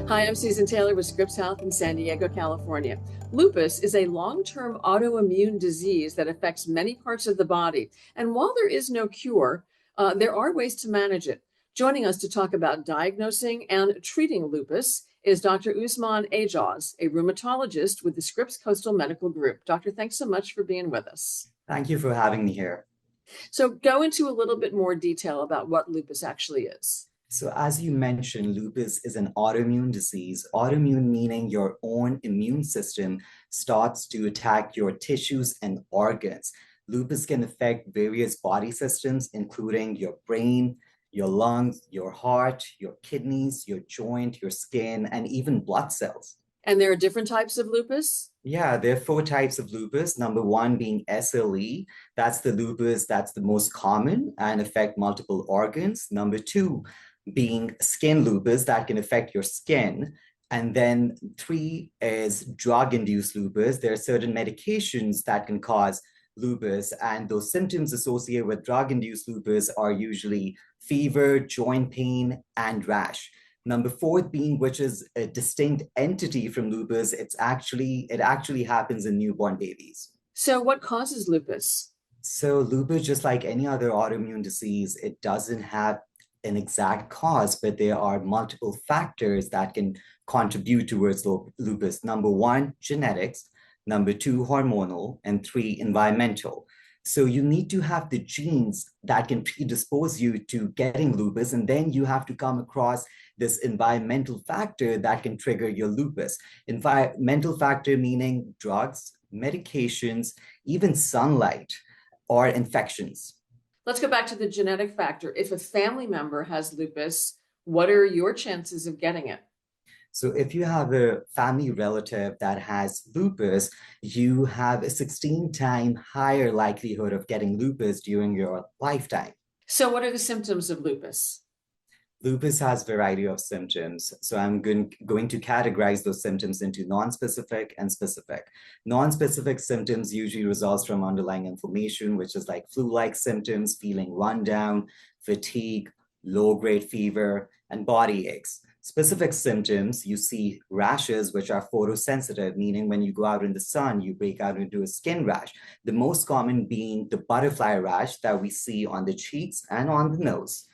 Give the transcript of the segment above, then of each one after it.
Hi, I'm Susan Taylor with Scripps Health in San Diego, California. Lupus is a long-term autoimmune disease that affects many parts of the body. And while there is no cure, there are ways to manage it. Joining us to talk about diagnosing and treating lupus is Dr. Usman Ajaz, a rheumatologist with the Scripps Coastal Medical Group. Doctor, thanks so much for being with us. Thank you for having me here. So go into a little bit more detail about what lupus actually is. So as you mentioned, lupus is an autoimmune disease. Autoimmune meaning your own immune system starts to attack your tissues and organs. Lupus can affect various body systems, including your brain, your lungs, your heart, your kidneys, your joint, your skin, and even blood cells. And there are different types of lupus? Yeah, there are four types of lupus. Number one being SLE. That's the lupus that's the most common and affect multiple organs. Number two being skin lupus that can affect your skin. And then three is drug-induced lupus. There are certain medications that can cause lupus, and those symptoms associated with drug-induced lupus are usually fever, joint pain, and rash. Number four being, which is a distinct entity from lupus, it actually happens in newborn babies. So what causes lupus? So lupus, just like any other autoimmune disease, it doesn't have an exact cause, but there are multiple factors that can contribute towards lupus. Number one, genetics. Number two, hormonal. And three, environmental. So you need to have the genes that can predispose you to getting lupus, and then you have to come across this environmental factor that can trigger your lupus. Environmental factor meaning drugs, medications, even sunlight or infections. Let's go back to the genetic factor. If a family member has lupus, what are your chances of getting it? So if you have a family relative that has lupus, you have a 16-time higher likelihood of getting lupus during your lifetime. So what are the symptoms of lupus? Lupus has a variety of symptoms. So I'm going to categorize those symptoms into non-specific and specific. Non-specific symptoms usually results from underlying inflammation, which is like flu-like symptoms, feeling run down, fatigue, low-grade fever, and body aches. Specific symptoms, you see rashes, which are photosensitive, meaning when you go out in the sun, you break out into a skin rash. The most common being the butterfly rash that we see on the cheeks and on the nose.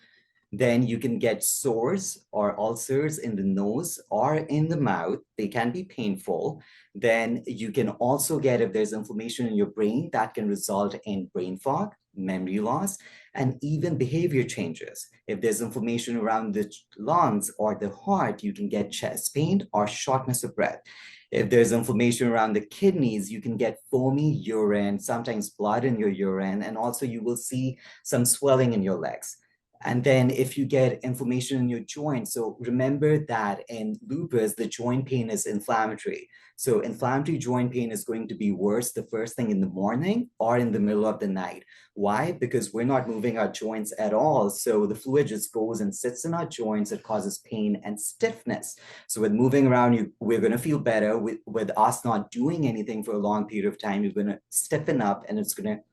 Then you can get sores or ulcers in the nose or in the mouth. They can be painful. Then you can also get, if there's inflammation in your brain, that can result in brain fog, memory loss, and even behavior changes. If there's inflammation around the lungs or the heart, you can get chest pain or shortness of breath. If there's inflammation around the kidneys, you can get foamy urine, sometimes blood in your urine, and also you will see some swelling in your legs. And then if you get inflammation in your joint, so remember that in lupus, the joint pain is inflammatory. So inflammatory joint pain is going to be worse the first thing in the morning or in the middle of the night. Why? Because we're not moving our joints at all. So the fluid just goes and sits in our joints. It causes pain and stiffness. So with moving around, we're going to feel better. With us not doing anything for a long period of time, you're going to stiffen up and it's going to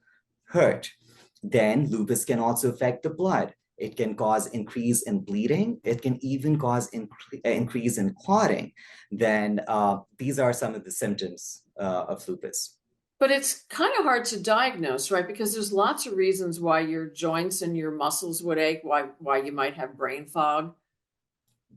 hurt. Then lupus can also affect the blood. It can cause increase in bleeding. It can even cause increase in clotting. Then these are some of the symptoms of lupus. But it's kind of hard to diagnose, right? Because there's lots of reasons why your joints and your muscles would ache, why you might have brain fog.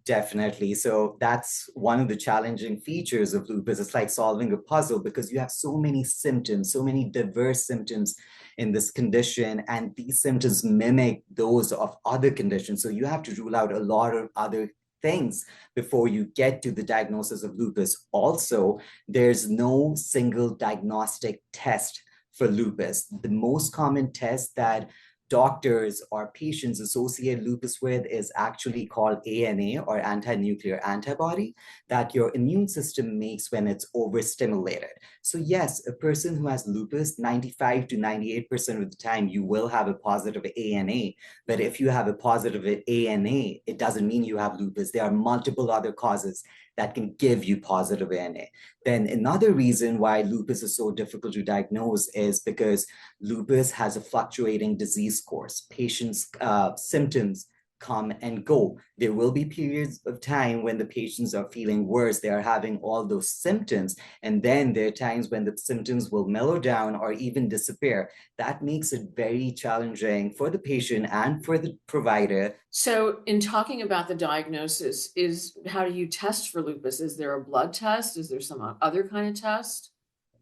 Definitely. So that's one of the challenging features of lupus. It's like solving a puzzle because you have so many symptoms, so many diverse symptoms in this condition, and these symptoms mimic those of other conditions. So you have to rule out a lot of other things before you get to the diagnosis of lupus. Also, there's no single diagnostic test for lupus. The most common test that doctors or patients associate lupus with is actually called ANA, or anti-nuclear antibody, that your immune system makes when it's overstimulated. So yes, a person who has lupus, 95 to 98% of the time, you will have a positive ANA. But if you have a positive ANA, it doesn't mean you have lupus. There are multiple other causes that can give you positive ANA. Then another reason why lupus is so difficult to diagnose is because lupus has a fluctuating disease course. Patients' symptoms come and go. There will be periods of time when the patients are feeling worse, they are having all those symptoms, and then there are times when the symptoms will mellow down or even disappear. That makes it very challenging for the patient and for the provider. So, in talking about the diagnosis, is how do you test for lupus? Is there a blood test? Is there some other kind of test?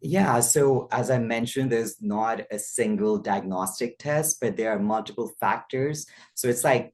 Yeah, so as I mentioned, there's not a single diagnostic test, but there are multiple factors. So it's like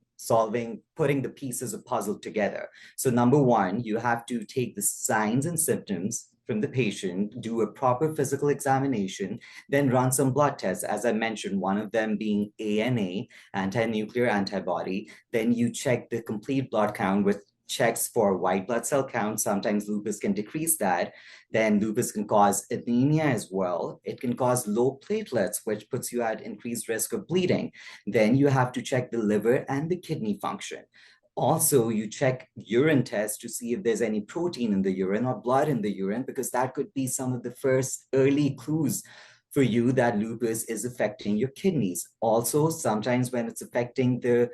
putting the pieces of puzzle together. So number one, you have to take the signs and symptoms from the patient, do a proper physical examination, then run some blood tests. As I mentioned, one of them being ANA, anti-nuclear antibody. Then you check the complete blood count with checks for white blood cell count. Sometimes lupus can decrease that. Then lupus can cause anemia as well. It can cause low platelets, which puts you at increased risk of bleeding. Then you have to check the liver and the kidney function. Also, you check urine tests to see if there's any protein in the urine or blood in the urine, because that could be some of the first early clues for you that lupus is affecting your kidneys. Also, sometimes when it's affecting the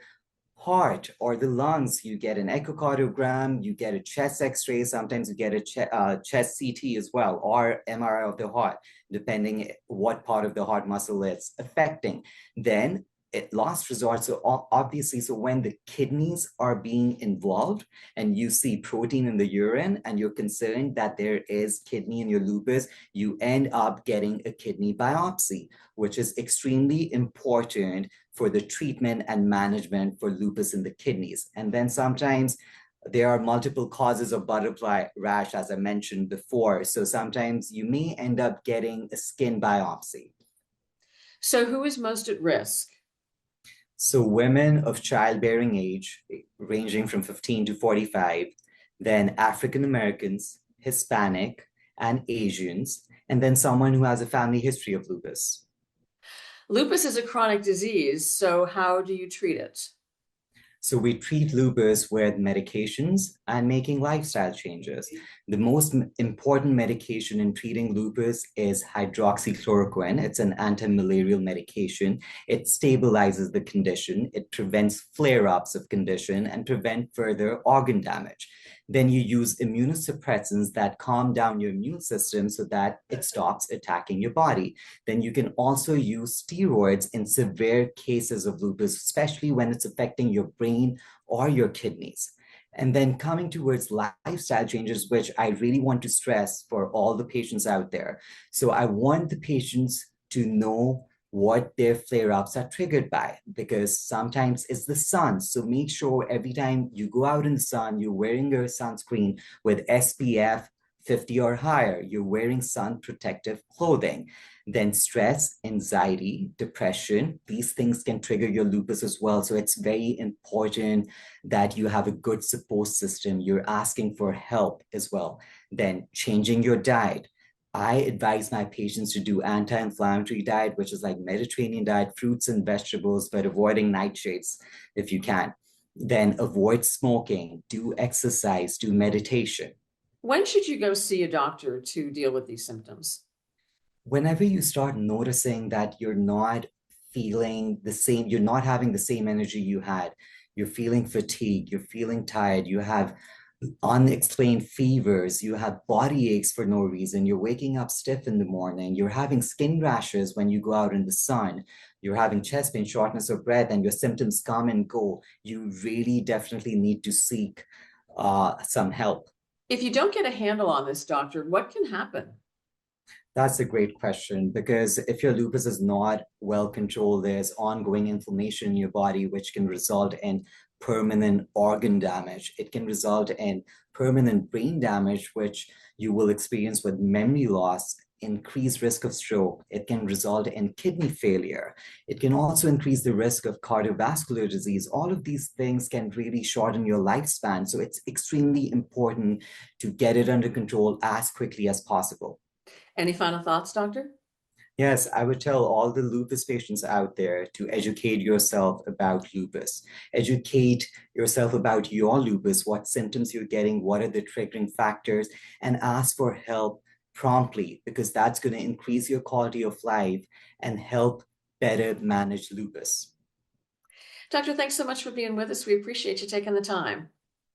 heart or the lungs, you get an echocardiogram, you get a chest x-ray, sometimes you get a chest CT as well, or MRI of the heart, depending what part of the heart muscle it's affecting. Then at last resort, so obviously, so when the kidneys are being involved and you see protein in the urine and you're concerned that there is kidney in your lupus, you end up getting a kidney biopsy, which is extremely important for the treatment and management for lupus in the kidneys. And then sometimes there are multiple causes of butterfly rash, as I mentioned before. So sometimes you may end up getting a skin biopsy. So, who is most at risk? So women of childbearing age, ranging from 15 to 45, then African Americans, Hispanic, and Asians, and then someone who has a family history of lupus. Lupus is a chronic disease, so how do you treat it? So we treat lupus with medications and making lifestyle changes. The most important medication in treating lupus is hydroxychloroquine. It's an anti-malarial medication. It stabilizes the condition. It prevents flare-ups of condition and prevent further organ damage. Then you use immunosuppressants that calm down your immune system so that it stops attacking your body. Then you can also use steroids in severe cases of lupus, especially when it's affecting your brain or your kidneys. And then coming towards lifestyle changes, which I really want to stress for all the patients out there. So I want the patients to know what their flare-ups are triggered by, because sometimes it's the sun. So make sure every time you go out in the sun, you're wearing your sunscreen with SPF 50 or higher. You're wearing sun protective clothing. Then stress, anxiety, depression, these things can trigger your lupus as well. So it's very important that you have a good support system. You're asking for help as well. Then changing your diet. I advise my patients to do anti-inflammatory diet, which is like Mediterranean diet, fruits and vegetables, but avoiding nightshades if you can. Then avoid smoking, do exercise, do meditation. When should you go see a doctor to deal with these symptoms? Whenever you start noticing that you're not feeling the same, you're not having the same energy you had, you're feeling fatigued, you're feeling tired, you have unexplained fevers, you have body aches for no reason, you're waking up stiff in the morning, you're having skin rashes when you go out in the sun, you're having chest pain, shortness of breath, and your symptoms come and go, you really definitely need to seek some help. If you don't get a handle on this, doctor, what can happen? That's a great question, because if your lupus is not well controlled, there's ongoing inflammation in your body, which can result in permanent organ damage. It can result in permanent brain damage, which you will experience with memory loss, increased risk of stroke. It can result in kidney failure. It can also increase the risk of cardiovascular disease. All of these things can really shorten your lifespan. So it's extremely important to get it under control as quickly as possible. Any final thoughts, doctor? Yes, I would tell all the lupus patients out there to educate yourself about lupus. Educate yourself about your lupus, what symptoms you're getting, what are the triggering factors, and ask for help promptly, because that's going to increase your quality of life and help better manage lupus. Doctor, thanks so much for being with us. We appreciate you taking the time.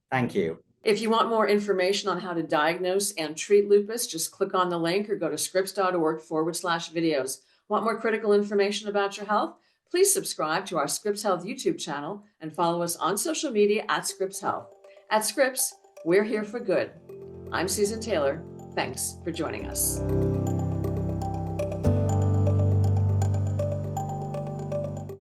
Thank you. If you want more information on how to diagnose and treat lupus, just click on the link or go to scripps.org/videos. Want more critical information about your health? Please subscribe to our Scripps Health YouTube channel and follow us on social media at Scripps Health. At Scripps, we're here for good. I'm Susan Taylor. Thanks for joining us.